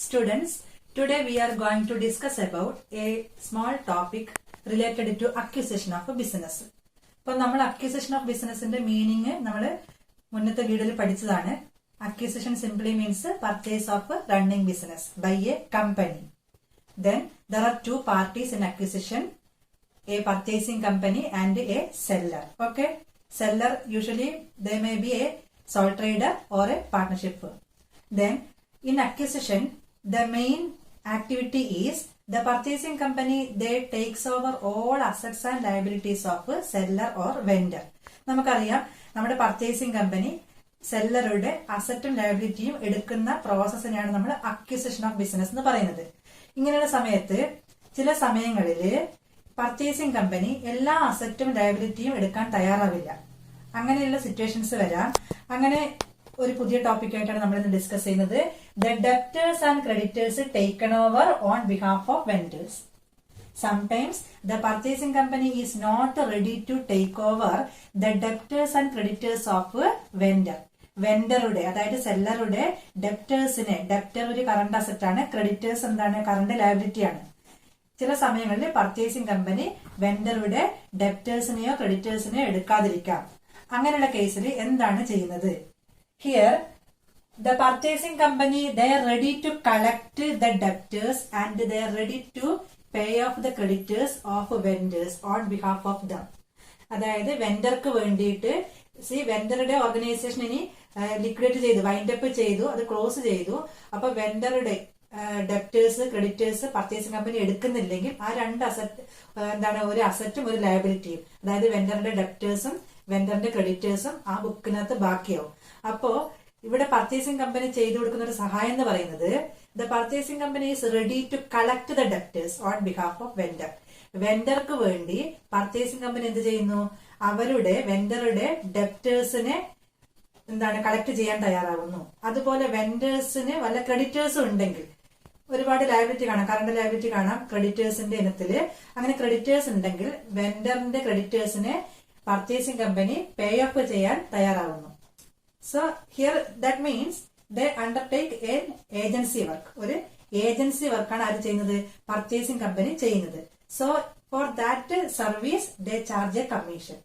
Students, today we are going to discuss about a small topic related to acquisition of a business. അപ്പോൾ നമ്മൾ acquisition of businessന്റെ meaning നമ്മൾ മുന്നത്തെ വീഡിയോയിൽ പഠിച്ചതാണ്. Acquisition simply means purchase of a running business by a company. Then there are two parties in acquisition, a purchasing company and a seller. Okay, seller usually they may be a sole trader or a partnership firm. Then in acquisition, the main activity is the purchasing company, they takes over all assets and liabilities of a seller or vendor. നമുക്കറിയാം നമ്മുടെ purchasing company സെല്ലറുടെ അസറ്റും ലയബിലിറ്റിയും എടുക്കുന്ന പ്രോസസ്സിനെയാണ് നമ്മൾ acquisition of business എന്ന് പറയുന്നത്. ഇങ്ങനെയുള്ള സമയത്ത് ചില സമയങ്ങളിൽ പർച്ചേസിംഗ് കമ്പനി എല്ലാ അസറ്റും ലയബിലിറ്റിയും എടുക്കാൻ തയ്യാറാവില്ല. അങ്ങനെയുള്ള സിറ്റുവേഷൻസ് വരാം. അങ്ങനെ ഒരു പുതിയ ടോപ്പിക്കായിട്ടാണ് നമ്മൾ ഇന്ന് ഡിസ്കസ് ചെയ്യുന്നത്. The debtors and creditors taken over on behalf of vendors. Sometimes the purchasing company is not ready to take over the debtors and creditors of vendor. വെൻഡറുടെ അതായത് സെല്ലറുടെ ഡെപ്റ്റേഴ്സിനെ, ഡെപ്റ്റർ ഒരു കറണ്ട് അസറ്റ് ആണ്, ക്രെഡിറ്റേഴ്സ് എന്താണ്, current liability ആണ്. ചില സമയങ്ങളിൽ പർച്ചേസിംഗ് കമ്പനി വെൻഡറുടെ ഡെപ്റ്റേഴ്സിനെയോ ക്രെഡിറ്റേഴ്സിനെയോ എടുക്കാതിരിക്കാം. അങ്ങനെയുള്ള കേസിൽ എന്താണ് ചെയ്യുന്നത്? Here, the purchasing company, they are ready to collect the debtors and they are ready to pay off the creditors of vendors on behalf of them. അതായത് വെൻഡർക്ക് വേണ്ടിയിട്ട് വെൻഡറുടെ ഓർഗനൈസേഷൻ ഇനി ലിക്വിഡേറ്റ് ചെയ്തു, വൈൻഡ് അപ്പ് ചെയ്തു, അത് ക്ലോസ് ചെയ്തു. അപ്പൊ വെൻഡറുടെ debtors creditors purchasing company എടുക്കുന്നില്ലെങ്കിൽ ആ രണ്ട് അസറ്റ് ഒരു അസറ്റും ഒരു ലയബിലിറ്റിയും, അതായത് വെൻഡറുടെ ഡെപ്റ്റേഴ്സും വെൻഡറിന്റെ ക്രെഡിറ്റേഴ്സും ആ ബുക്കിനകത്ത് ബാക്കിയാവും. അപ്പോ ഇവിടെ പർച്ചേസിംഗ് കമ്പനി ചെയ്തു കൊടുക്കുന്ന ഒരു സഹായം എന്ന് പറയുന്നത് the purchasing company is ready to collect the debtors on behalf of vendor. വെൻഡർക്ക് വേണ്ടി പർച്ചേസിംഗ് കമ്പനി എന്ത് ചെയ്യുന്നു? അവരുടെ വെൻഡറുടെ ഡെപ്റ്റേഴ്സിനെ കളക്ട് ചെയ്യാൻ തയ്യാറാകുന്നു. അതുപോലെ വെൻഡേഴ്സിന് വല്ല ക്രെഡിറ്റേഴ്സും ഉണ്ടെങ്കിൽ, ഒരുപാട് ലയബിലിറ്റി കാണാം, കറണ്ട് ലയബിലിറ്റി കാണാം ക്രെഡിറ്റേഴ്സിന്റെ ഇനത്തില്. അങ്ങനെ ക്രെഡിറ്റേഴ്സ് ഉണ്ടെങ്കിൽ വെൻഡറിന്റെ ക്രെഡിറ്റേഴ്സിനെ പർച്ചേസിംഗ് കമ്പനി പേ ഓഫ് ചെയ്യാൻ തയ്യാറാകുന്നു. So here that means they undertake an agency work. ഒരു ഏജൻസി വർക്കാണ് ആര് ചെയ്യുന്നത്? പർച്ചേസിംഗ് കമ്പനി ചെയ്യുന്നത്. So for that service they charge A commission.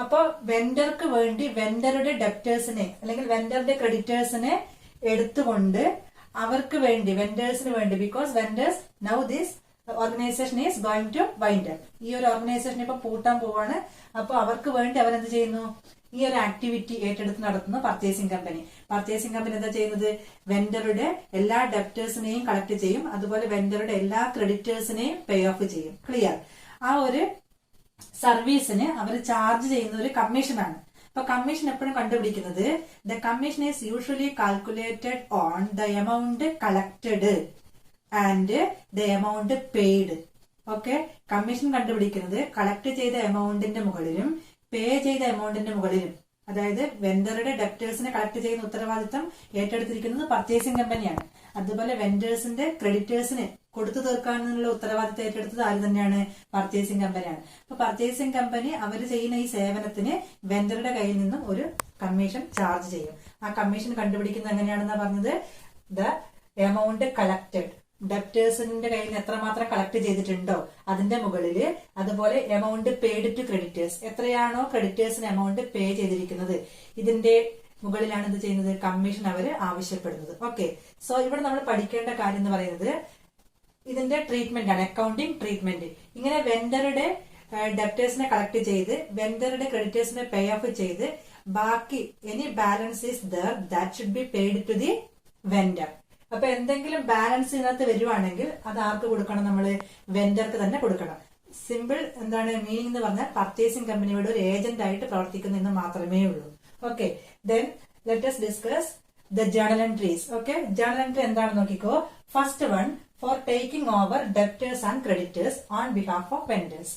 അപ്പോ വെൻഡർക്ക് വേണ്ടി വെൻഡറുടെ ഡെപ്റ്റേഴ്സിനെ അല്ലെങ്കിൽ വെൻഡറുടെ ക്രെഡിറ്റേഴ്സിനെ എടുത്തുകൊണ്ട് അവർക്ക് വേണ്ടി, വെൻഡേഴ്സിന് വേണ്ടി, because vendors now this organisation is going to wind up. ഈ ഒരു ഓർഗനൈസേഷൻ ഇപ്പൊ പൂട്ടാൻ പോവാണ്. അപ്പൊ അവർക്ക് വേണ്ടി അവരെന്ത് ചെയ്യുന്നു? ഈ ഒരു ആക്ടിവിറ്റി ഏറ്റെടുത്ത് നടത്തുന്നു പർച്ചേസിംഗ് കമ്പനി. പർച്ചേസിംഗ് കമ്പനി എന്താ ചെയ്യുന്നത്? വെൻഡറുടെ എല്ലാ ഡെപ്റ്റേഴ്സിനെയും കളക്ട് ചെയ്യും, അതുപോലെ വെൻഡറുടെ എല്ലാ ക്രെഡിറ്റേഴ്സിനെയും പേ ഓഫ് ചെയ്യും. ക്ലിയർ? ആ ഒരു സർവീസിന് അവർ ചാർജ് ചെയ്യുന്ന ഒരു കമ്മീഷനാണ്. അപ്പൊ കമ്മീഷൻ എപ്പോഴും കണ്ടുപിടിക്കുന്നത് the commission is usually calculated on the amount collected and the amount paid. Okay, commission കണ്ടുപിടിക്കുന്നത് കളക്ട് ചെയ്ത എമൗണ്ടിന്റെ മുകളിലും പേ ചെയ്ത എമൗണ്ടിന്റെ മുകളിലും. അതായത് വെൻഡറുടെ ഡെപ്റ്റേഴ്സിനെ കളക്ട് ചെയ്യുന്ന ഉത്തരവാദിത്തം ഏറ്റെടുത്തിരിക്കുന്നത് പർച്ചേസിംഗ് കമ്പനിയാണ്. അതുപോലെ വെൻഡേഴ്സിന്റെ ക്രെഡിറ്റേഴ്സിന് കൊടുത്തു തീർക്കാനുള്ള ഉത്തരവാദിത്തം ഏറ്റെടുത്തത് ആര് തന്നെയാണ്? പർച്ചേസിംഗ് കമ്പനിയാണ്. അപ്പൊ പർച്ചേസിംഗ് കമ്പനി അവർ ചെയ്യുന്ന ഈ സേവനത്തിന് വെൻഡറുടെ കയ്യിൽ നിന്നും ഒരു കമ്മീഷൻ ചാർജ് ചെയ്യും. ആ കമ്മീഷൻ കണ്ടുപിടിക്കുന്നത് എങ്ങനെയാണെന്നാ പറഞ്ഞത്? ദ എമൗണ്ട് കളക്റ്റഡ്, ഡെപ്റ്റേഴ്സിന്റെ കയ്യിൽ നിന്ന് എത്രമാത്രം കളക്ട് ചെയ്തിട്ടുണ്ടോ അതിന്റെ മുകളില്, അതുപോലെ എമൗണ്ട് പെയ്ഡ് ടു ക്രെഡിറ്റേഴ്സ്, എത്രയാണോ ക്രെഡിറ്റേഴ്സിന് എമൗണ്ട് പേ ചെയ്തിരിക്കുന്നത് ഇതിന്റെ മുകളിലാണ് ഇത് ചെയ്യുന്നത്, കമ്മീഷൻ അവര് ആവശ്യപ്പെടുന്നത്. ഓക്കെ, സോ ഇവിടെ നമ്മൾ പഠിക്കേണ്ട കാര്യം എന്ന് പറയുന്നത് ഇതിന്റെ ട്രീറ്റ്മെന്റ് ആണ്, അക്കൗണ്ടിങ് ട്രീറ്റ്മെന്റ്. ഇങ്ങനെ വെൻഡറുടെ ഡെപ്റ്റേഴ്സിനെ കളക്ട് ചെയ്ത് വെൻഡറുടെ ക്രെഡിറ്റേഴ്സിനെ പേ ഓഫ് ചെയ്ത് ബാക്കി any balance is there that should be paid to the vendor. അപ്പൊ എന്തെങ്കിലും ബാലൻസ് ഇതിനകത്ത് വരുവാണെങ്കിൽ അത് ആർക്ക് കൊടുക്കണം? നമ്മള് വെൻഡർക്ക് തന്നെ കൊടുക്കണം. സിമ്പിൾ മീനിങ് എന്ന് പറഞ്ഞാൽ പർച്ചേസിംഗ് കമ്പനിയുടെ ഒരു ഏജന്റ് ആയിട്ട് പ്രവർത്തിക്കുന്നു എന്ന് മാത്രമേ ഉള്ളൂ. Okay, then let us discuss the journal entries. Okay, journal entry എന്താണെന്ന് നോക്കിക്കോ. First one, for taking over debtors and creditors on behalf of vendors.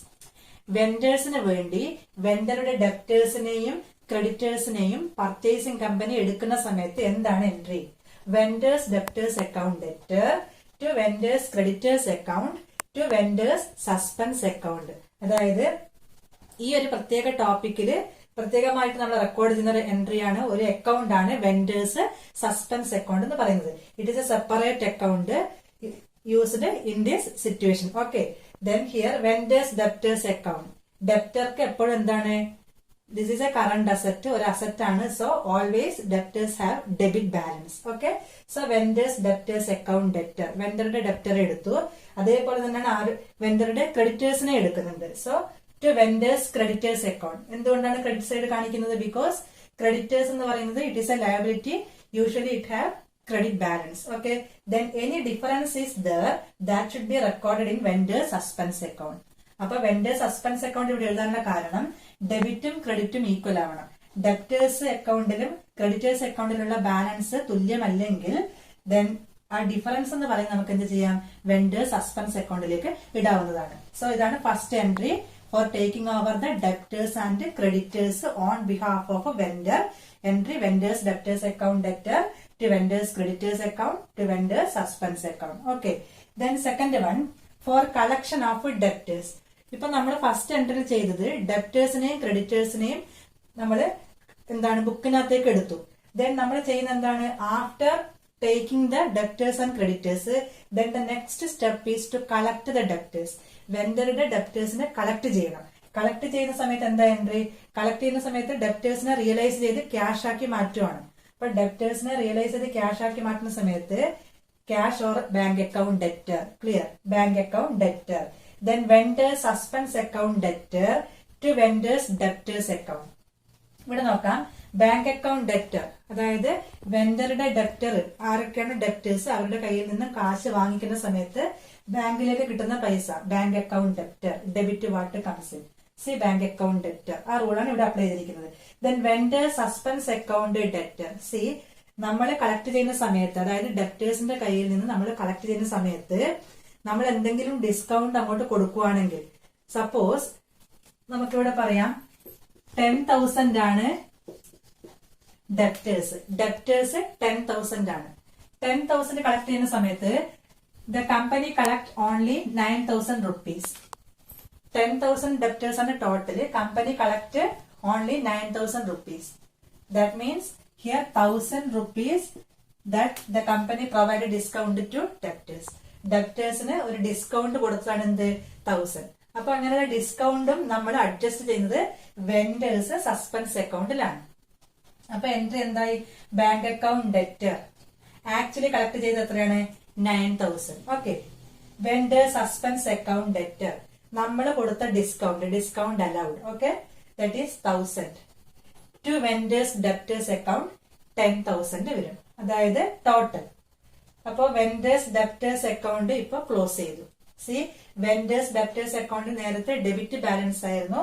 വെൻഡേഴ്സിന് വേണ്ടി വെൻഡറുടെ ഡെപ്റ്റേഴ്സിനെയും ക്രെഡിറ്റേഴ്സിനെയും പർച്ചേസിംഗ് കമ്പനി എടുക്കുന്ന സമയത്ത് എന്താണ് entry? vendors debtors account debtor to vendors creditors account to vendors suspense account. അതായത് ഈ ഒരു പ്രത്യേക ടോപ്പിക്കില് പ്രത്യേകമായിട്ട് നമ്മൾ റെക്കോർഡ് ചെയ്യുന്ന ഒരു എൻട്രി ആണ്, ഒരു അക്കൗണ്ട് ആണ് വെൻഡേഴ്സ് സസ്പെൻസ് അക്കൗണ്ട് എന്ന് പറയുന്നത്. It is a separate account used in this situation. Okay, then here vendors debtors account. ഡെപ്റ്റർക്ക് എപ്പോഴും എന്താണ്, this is a current asset, ഒരു അസറ്റ് ആണ്. So always debtors have debit balance. Okay, so vendors debtors account debtor, വെൻഡറുടെ debtor എടുത്തു. അതേപോലെ തന്നെയാണ് വെൻഡറുടെ ക്രെഡിറ്റേഴ്സിനെ എടുക്കുന്നുണ്ട്. So to vendors creditors account. എന്തുകൊണ്ടാണ് ക്രെഡിറ്റ് സൈഡ് കാണിക്കുന്നത്? ബിക്കോസ് ക്രെഡിറ്റേഴ്സ് എന്ന് പറയുന്നത് it is a liability, usually it have credit balance. Okay, then any difference is there that should be recorded in vendors suspense account. അപ്പൊ vendors suspense account ഇവിടെ എഴുതാനുള്ള കാരണം ഡെബിറ്റും ക്രെഡിറ്റും equal ആവണം. Debtors അക്കൗണ്ടിലും creditors അക്കൗണ്ടിലുള്ള balance തുല്യമല്ലെങ്കിൽ then ആ difference എന്ന് പറയുന്നത് നമുക്ക് എന്ത് ചെയ്യാം, വെൻഡേഴ്സ് സസ്പെൻസ് അക്കൗണ്ടിലേക്ക് ഇടാവുന്നതാണ്. സോ ഇതാണ് first entry for taking over the debtors and creditors on behalf of a vendor. Entry vendors debtors account debtor to vendors creditors account to vendors suspense account. Okay, then second one for collection of debtors. ഇപ്പൊ നമ്മൾ first entry ചെയ്തത് ഡെപ്റ്റേഴ്സിനെയും ക്രെഡിറ്റേഴ്സിനെയും നമ്മൾ എന്താണ് ബുക്കിനകത്തേക്ക് എടുത്തു. Then നമ്മൾ ചെയ്യുന്ന എന്താണ്, after taking the debtors and creditors then the next step is to collect the debtors. വെൻഡറുടെ ഡെപ്റ്റേഴ്സിനെ കളക്ട് ചെയ്യണം. കളക്ട് ചെയ്യുന്ന സമയത്ത് എന്താ എൻട്രി, കളക്ട് ചെയ്യുന്ന സമയത്ത് ഡെപ്റ്റേഴ്സിനെ റിയലൈസ് ചെയ്ത് ക്യാഷ് ആക്കി മാറ്റുവാണ്. അപ്പൊ ഡെപ്റ്റേഴ്സിനെ റിയലൈസ് ചെയ്ത് ക്യാഷ് ആക്കി മാറ്റുന്ന സമയത്ത് cash or bank account debtor, clear, bank account debtor. Then vendors suspense account debtor to vendors debtors account. ഇവിടെ നോക്കാം, ബാങ്ക് അക്കൗണ്ട് ഡെപ്റ്റർ അതായത് വെൻഡറുടെ ഡെപ്റ്റർ, ആരൊക്കെയാണ് ഡെപ്റ്റേഴ്സ്, അവരുടെ കയ്യിൽ നിന്ന് കാശ് വാങ്ങിക്കുന്ന സമയത്ത് ബാങ്കിലേക്ക് കിട്ടുന്ന പൈസ, bank account debtor, debit what comes in, C bank account debtor. ആ റൂളാണ് ഇവിടെ അപ്ലൈ ചെയ്തിരിക്കുന്നത്. Then vendors suspense account debtor, C നമ്മൾ കളക്ട് ചെയ്യുന്ന സമയത്ത്, അതായത് ഡെപ്റ്റേഴ്സിന്റെ കയ്യിൽ നിന്ന് നമ്മൾ കളക്ട് ചെയ്യുന്ന സമയത്ത് നമ്മൾ എന്തെങ്കിലും ഡിസ്കൗണ്ട് അങ്ങോട്ട് കൊടുക്കുവാണെങ്കിൽ, സപ്പോസ് നമുക്കിവിടെ പറയാം 10,000 ആണ് ഡെപ്റ്റേഴ്സ് 10,000 ആണ്. 10,000 കളക്ട് ചെയ്യുന്ന സമയത്ത് the company collect only 9,000 rupees. 10,000 debtors ആണ് total. Company collect only 9,000 rupees. That means here 1,000 rupees that the company provided discount to debtors. Debtorsന് ഒരു ഡിസ്കൗണ്ട് കൊടുത്തതാണ് എന്ത്, 1,000. അപ്പൊ അങ്ങനെയുള്ള ഡിസ്കൗണ്ടും നമ്മൾ അഡ്ജസ്റ്റ് ചെയ്യുന്നത് വെൻഡേഴ്സ് സസ്പെൻസ് അക്കൗണ്ടിലാണ്. അപ്പൊ എൻട്രി എന്തായി, bank account debtor actually collect ചെയ്ത് എത്രയാണ്, 9,000. Okay, vendors suspense account debtor നമ്മൾ കൊടുത്ത discount allowed. Okay, that is 1,000 to vendors debtors account 10,000 വരും, അതായത് ടോട്ടൽ. അപ്പൊ വെൻഡേഴ്സ് ഡെപ്റ്റേഴ്സ് അക്കൗണ്ട് ഇപ്പൊ ക്ലോസ് ചെയ്തു. സി, വെൻഡേഴ്സ് ഡെപ്റ്റേഴ്സ് അക്കൗണ്ട് നേരത്തെ ഡെബിറ്റ് ബാലൻസ് ആയിരുന്നു,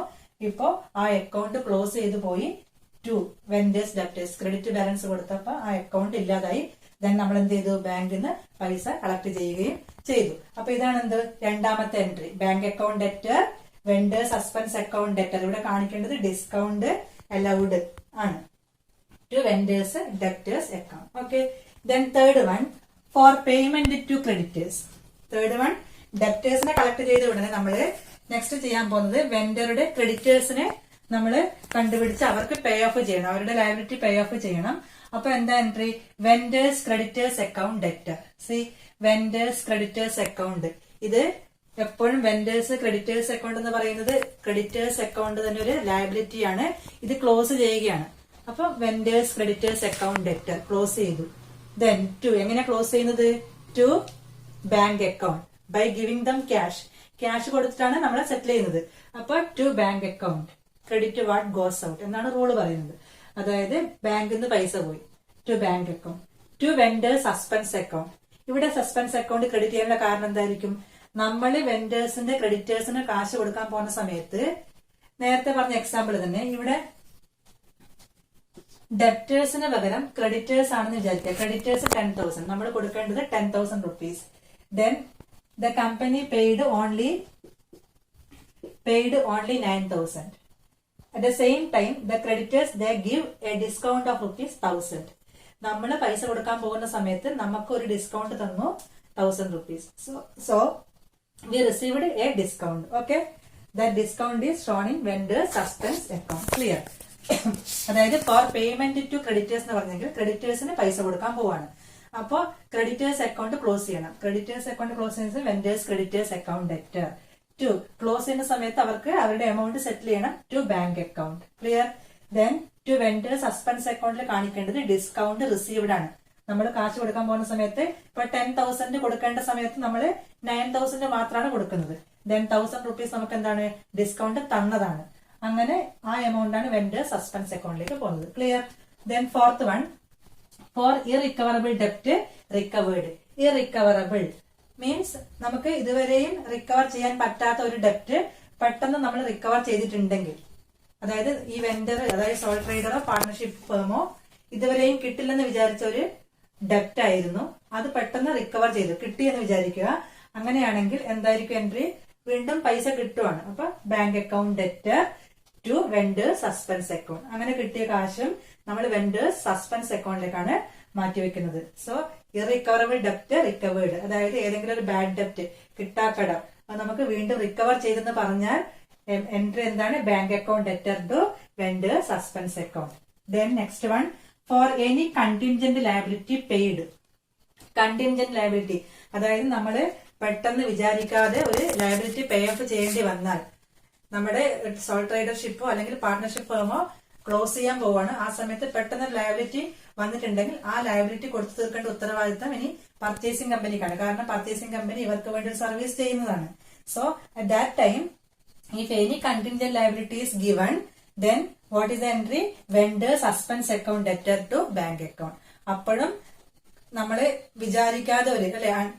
ഇപ്പോ ആ അക്കൗണ്ട് ക്ലോസ് ചെയ്തു പോയി to vendors debtors. Credit balance കൊടുത്തപ്പോ ആ അക്കൗണ്ട് ഇല്ലാതായി. ദെൻ നമ്മൾ എന്ത് ചെയ്തു, ബാങ്കിൽ നിന്ന് പൈസ കളക്ട് ചെയ്യുകയും ചെയ്തു. അപ്പൊ ഇതാണ് എന്ത്, രണ്ടാമത്തെ entry, bank account debtor, vendors suspense account debtor. ഇവിടെ കാണിക്കേണ്ടത് ഡിസ്കൗണ്ട് അലൗഡ് ആണ് to vendors debtors account. Okay, then third one for payment to creditors. Third one, ഡെപ്റ്റേഴ്സിനെ കളക്ട് ചെയ്ത ഉടനെ നമ്മൾ നെക്സ്റ്റ് ചെയ്യാൻ പോകുന്നത് വെൻഡറുടെ ക്രെഡിറ്റേഴ്സിനെ നമ്മൾ കണ്ടുപിടിച്ച് അവർക്ക് പേ ഓഫ് ചെയ്യണം, അവരുടെ ലയബിലിറ്റി പേ ഓഫ് ചെയ്യണം. അപ്പൊ എന്താ entry, vendors creditors account debtor. C, vendors creditors account, ഇത് എപ്പോഴും വെൻഡേഴ്സ് ക്രെഡിറ്റേഴ്സ് അക്കൗണ്ട് എന്ന് പറയുന്നത് ക്രെഡിറ്റേഴ്സ് അക്കൗണ്ട് തന്നെ ഒരു ലയബിലിറ്റി ആണ്. ഇത് ക്ലോസ് ചെയ്യുകയാണ്. അപ്പൊ vendors creditors account debtor close ചെയ്തു. ദെൻ ടു, എങ്ങനെ ക്ലോസ് ചെയ്യുന്നത്, to bank account by giving them cash. Cash കൊടുത്തിട്ടാണ് നമ്മൾ സെറ്റിൽ ചെയ്യുന്നത്. അപ്പൊ to bank account, credit what goes out എന്നാണ് റൂള് പറയുന്നത്. അതായത് ബാങ്കിൽ നിന്ന് പൈസ പോയി, to bank account. To vendors suspense account, ഇവിടെ സസ്പെൻസ് അക്കൗണ്ട് ക്രെഡിറ്റ് ചെയ്യാനുള്ള കാരണം എന്തായിരിക്കും, നമ്മൾ വെൻഡേഴ്സിന്റെ ക്രെഡിറ്റേഴ്സിന് കാശ് കൊടുക്കാൻ പോകുന്ന സമയത്ത് നേരത്തെ പറഞ്ഞ എക്സാമ്പിൾ തന്നെ ഇവിടെ ഡെപ്റ്റേഴ്സിന് പകരം ക്രെഡിറ്റേഴ്സ് ആണെന്ന് വിചാരിക്കുക. ക്രെഡിറ്റേഴ്സ് 10,000, നമ്മൾ കൊടുക്കേണ്ടത് 10,000 rupees. Then the company paid only 9,000. At the same time, the creditors they give a discount of ₹1,000. നമ്മൾ പൈസ കൊടുക്കാൻ പോകുന്ന സമയത്ത് നമുക്ക് ഒരു ഡിസ്കൗണ്ട് തന്നു 1,000 rupees. So we received a discount. Okay, that discount is shown in vendor suspense account. Clear? അതായത് for payment to creditors എന്ന് പറഞ്ഞെങ്കിൽ ക്രെഡിറ്റേഴ്സിന് പൈസ കൊടുക്കാൻ പോവാണ്. അപ്പോ ക്രെഡിറ്റേഴ്സ് അക്കൗണ്ട് ക്ലോസ് ചെയ്യണം. ക്രെഡിറ്റേഴ്സ് അക്കൗണ്ട് ക്ലോസ് ചെയ്യുന്നത് vendors creditors account debtor. To close ചെയ്യുന്ന സമയത്ത് അവർക്ക് അവരുടെ എമൗണ്ട് സെറ്റിൽ ചെയ്യണം to bank account. Clear? Then to vendors suspense അക്കൗണ്ടിൽ കാണിക്കേണ്ടത് ഡിസ്കൗണ്ട് റിസീവ്ഡ് ആണ്. നമ്മൾ കാശ് കൊടുക്കാൻ പോകുന്ന സമയത്ത് ഇപ്പൊ 10,000 കൊടുക്കേണ്ട സമയത്ത് നമ്മൾ 9,000 മാത്രമാണ് കൊടുക്കുന്നത്. ദെൻ 1,000 റുപ്പീസ് നമുക്ക് എന്താണ് ഡിസ്കൗണ്ട് തന്നതാണ്. അങ്ങനെ ആ എമൗണ്ട് ആണ് വെൻഡേഴ്സ് സസ്പെൻസ് അക്കൗണ്ടിലേക്ക് പോകുന്നത്. Clear? Then fourth one, for irrecoverable ഡെപ്റ്റ് റിക്കവേർഡ്. ഇറിക്കവറബിൾ മീൻസ് നമുക്ക് ഇതുവരെയും റിക്കവർ ചെയ്യാൻ പറ്റാത്ത ഒരു ഡെപ്റ്റ് പെട്ടെന്ന് നമ്മൾ റിക്കവർ ചെയ്തിട്ടുണ്ടെങ്കിൽ, അതായത് ഈ വെൻഡർ അതായത് സോൾ ട്രേഡറോ പാർട്ണർഷിപ്പ് ഫേമോ ഇതുവരെയും കിട്ടില്ലെന്ന് വിചാരിച്ച ഒരു ഡെപ്റ്റ് ആയിരുന്നു, അത് പെട്ടെന്ന് റിക്കവർ ചെയ്തു കിട്ടിയെന്ന് വിചാരിക്കുക. അങ്ങനെയാണെങ്കിൽ എന്തായിരിക്കും എൻട്രി? വീണ്ടും പൈസ കിട്ടുവാണ്. അപ്പൊ bank account debtor to vendors suspense account. അങ്ങനെ കിട്ടിയ കാശും നമ്മൾ വെൻഡേഴ്സ് സസ്പെൻസ് അക്കൗണ്ടിലേക്കാണ് മാറ്റിവെക്കുന്നത്. സോ ഇറിക്കവറബിൾ ഡെപ്റ്റ് റിക്കവേർഡ്, അതായത് ഏതെങ്കിലും ഒരു ബാഡ് ഡെപ്റ്റ് കിട്ടാക്കടം അത് നമുക്ക് വീണ്ടും റിക്കവർ ചെയ്തെന്ന് പറഞ്ഞാൽ എൻട്രി എന്താണ്? Bank account debtor to vendors suspense account. Then next one, for any contingent liability paid. Contingent liability അതായത് നമ്മൾ പെട്ടെന്ന് വിചാരിക്കാതെ ഒരു ലയബിലിറ്റി പേ ഓഫ് ചെയ്യേണ്ടി വന്നാൽ, നമ്മുടെ സോൾ ട്രേഡർഷിപ്പോ അല്ലെങ്കിൽ പാർട്ണർഷിപ്പ് ഫേമോ ക്ലോസ് ചെയ്യാൻ പോവാണ്. ആ സമയത്ത് പെട്ടെന്ന് ലയബിലിറ്റി വന്നിട്ടുണ്ടെങ്കിൽ ആ ലയബിലിറ്റി കൊടുത്തു തീർക്കേണ്ട ഉത്തരവാദിത്തം ഇനി പർച്ചേസിംഗ് കമ്പനിക്കാണ്. കാരണം പർച്ചേസിംഗ് കമ്പനി ഇവർക്ക് വേണ്ടി സർവീസ് ചെയ്യുന്നതാണ്. So at that time if any contingent liability is given, then what is the entry? Vendor suspense account debtor to bank account. അപ്പോഴും നമ്മള് വിചാരിക്കാതെ ഒരു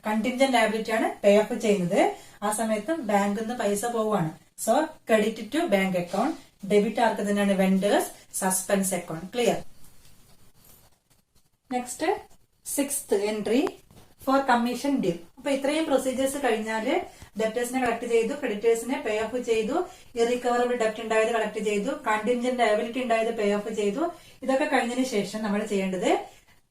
കണ്ടിൻജന്റ് ലയബിലിറ്റി ആണ് പേ ഓഫ് ചെയ്യുന്നത്. ആ സമയത്തും ബാങ്കിൽ നിന്ന് പൈസ പോവുകയാണ്. So credit to bank account. Debit ആർക്ക് തന്നെയാണ്? Vendors suspense account. Clear? Next sixth entry, for commission due. അപ്പൊ ഇത്രയും പ്രൊസീജിയേഴ്സ് കഴിഞ്ഞാല് ഡെപ്റ്റേഴ്സിനെ കളക്ട് ചെയ്തു, ക്രെഡിറ്റേഴ്സിനെ പേ ഓഫ് ചെയ്തു, ഇറിക്കവറബിൾ ഡെപ്റ്റ് ഉണ്ടായത് കളക്ട് ചെയ്തു, കണ്ടിൻജന്റ് ലയബിലിറ്റി ഉണ്ടായത് പേ ഓഫ് ചെയ്തു. ഇതൊക്കെ കഴിഞ്ഞതിന് ശേഷം നമ്മൾ ചെയ്യേണ്ടത്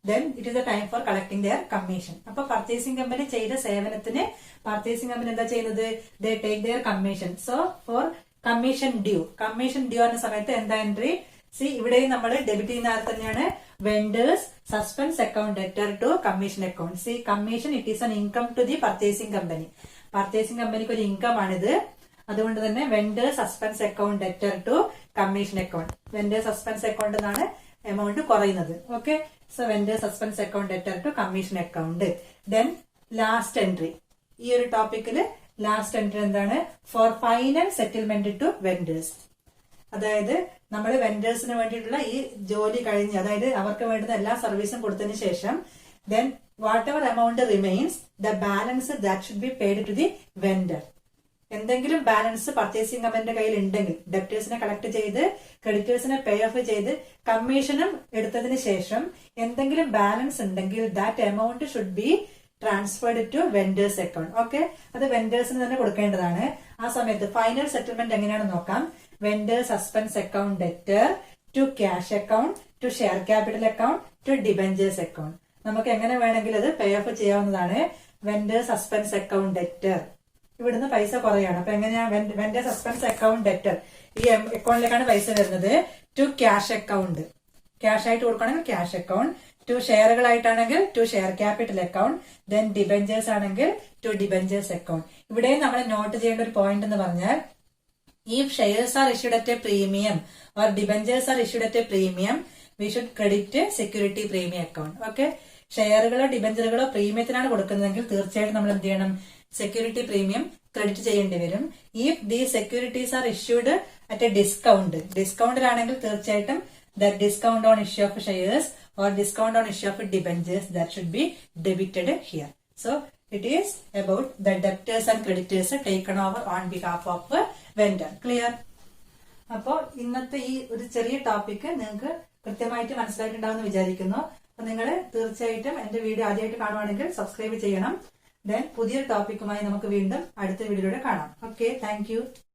then it is the time for collecting their commission. അപ്പൊ പർച്ചേസിംഗ് കമ്പനി ചെയ്ത സേവനത്തിന് പർച്ചേസിംഗ് കമ്പനി എന്താ ചെയ്യുന്നത്? They take their commission. So for commission due. Commission due ആകുന്ന സമയത്ത് എന്താ എൻട്രി? സി ഇവിടെയും നമ്മൾ ഡെബിറ്റ് ചെയ്യുന്ന ആൾ തന്നെയാണ് vendors suspense account debtor to commission account. See commission it is an income to the purchasing company. Purchasing കമ്പനിക്ക് ഒരു ഇൻകം ആണിത്. അതുകൊണ്ട് തന്നെ vendors suspense account debtor to commission account. Vendors suspense account എന്നാണ് എമൗണ്ട് കുറയുന്നത്. Okay, so vendors suspense account debtor to commission account. Then last entry, ഈ ഒരു ടോപ്പിക്കില് ലാസ്റ്റ് എൻട്രി എന്താണ്? For final settlement to vendors. അതായത് നമ്മൾ വെൻഡേഴ്സിന് വേണ്ടിയിട്ടുള്ള ഈ ജോലി കഴിഞ്ഞ്, അതായത് അവർക്ക് വേണ്ടുന്ന എല്ലാ സർവീസും കൊടുത്തതിന് ശേഷം then whatever amount remains, the balance that should be paid to the vendor. എന്തെങ്കിലും ബാലൻസ് പർച്ചേസിംഗ് കമ്പനിയുടെ കയ്യിൽ ഉണ്ടെങ്കിൽ ഡെപ്റ്റേഴ്സിനെ കളക്ട് ചെയ്ത് ക്രെഡിറ്റേഴ്സിനെ പേ ഓഫ് ചെയ്ത് കമ്മീഷനും എടുത്തതിന് ശേഷം എന്തെങ്കിലും ബാലൻസ് ഉണ്ടെങ്കിൽ that amount should be transferred to vendors account. Okay, അത് വെൻഡേഴ്സിന് തന്നെ കൊടുക്കേണ്ടതാണ്. ആ സമയത്ത് ഫൈനൽ സെറ്റിൽമെന്റ് എങ്ങനെയാണെന്ന് നോക്കാം. Vendors suspense account debtor to cash account to share capital account to debentures account. നമുക്ക് എങ്ങനെ വേണമെങ്കിൽ അത് പേ ഓഫ് ചെയ്യാവുന്നതാണ്. വെൻഡേഴ്സ് സസ്പെൻസ് അക്കൗണ്ട് ഡെറ്റർ, ഇവിടുന്ന് പൈസ കുറയാണ്. അപ്പൊ എങ്ങനെയാ? വെൻഡേഴ്സ് സസ്പെൻസ് അക്കൗണ്ട് ഡെറ്റർ ഈ അക്കൗണ്ടിലേക്കാണ് പൈസ വരുന്നത്. ടു ക്യാഷ് അക്കൗണ്ട്, ക്യാഷ് ആയിട്ട് കൊടുക്കുകയാണെങ്കിൽ ക്യാഷ് അക്കൗണ്ട്. ടു ഷെയറുകളായിട്ടാണെങ്കിൽ to share capital account. Then debentures ആണെങ്കിൽ ടു ഡിബെഞ്ചേഴ്സ് അക്കൗണ്ട്. ഇവിടെ നമ്മൾ നോട്ട് ചെയ്യേണ്ട ഒരു പോയിന്റ് എന്ന് പറഞ്ഞാൽ, if shares are issued at a premium or debentures are issued at a premium, we should credit security premium account. Okay, ഷെയറുകളോ ഡിബഞ്ചറുകളോ പ്രീമിയത്തിനാണ് കൊടുക്കുന്നതെങ്കിൽ തീർച്ചയായിട്ടും നമ്മൾ എന്ത് ചെയ്യണം? സെക്യൂരിറ്റി പ്രീമിയം ക്രെഡിറ്റ് ചെയ്യേണ്ടി വരും. If the securities are issued at a discount, ഡിസ്കൗണ്ടിലാണെങ്കിൽ തീർച്ചയായിട്ടും that discount on issue of shares or discount on issue of debentures that should be debited here. So it is about the debtors and creditors taken over on behalf of vendor. Clear? അപ്പോ ഇന്നത്തെ ഈ ഒരു ചെറിയ topic നിങ്ങൾക്ക് കൃത്യമായിട്ട് മനസ്സിലായിട്ടുണ്ടാവുമെന്ന് വിചാരിക്കുന്നു. അപ്പൊ നിങ്ങൾ തീർച്ചയായിട്ടും എന്റെ വീഡിയോ ആദ്യമായിട്ട് കാണുവാണെങ്കിൽ സബ്സ്ക്രൈബ് ചെയ്യണം. ദെൻ പുതിയൊരു ടോപ്പിക്കുമായി നമുക്ക് വീണ്ടും അടുത്ത വീഡിയോയിലൂടെ കാണാം. Okay, thank you.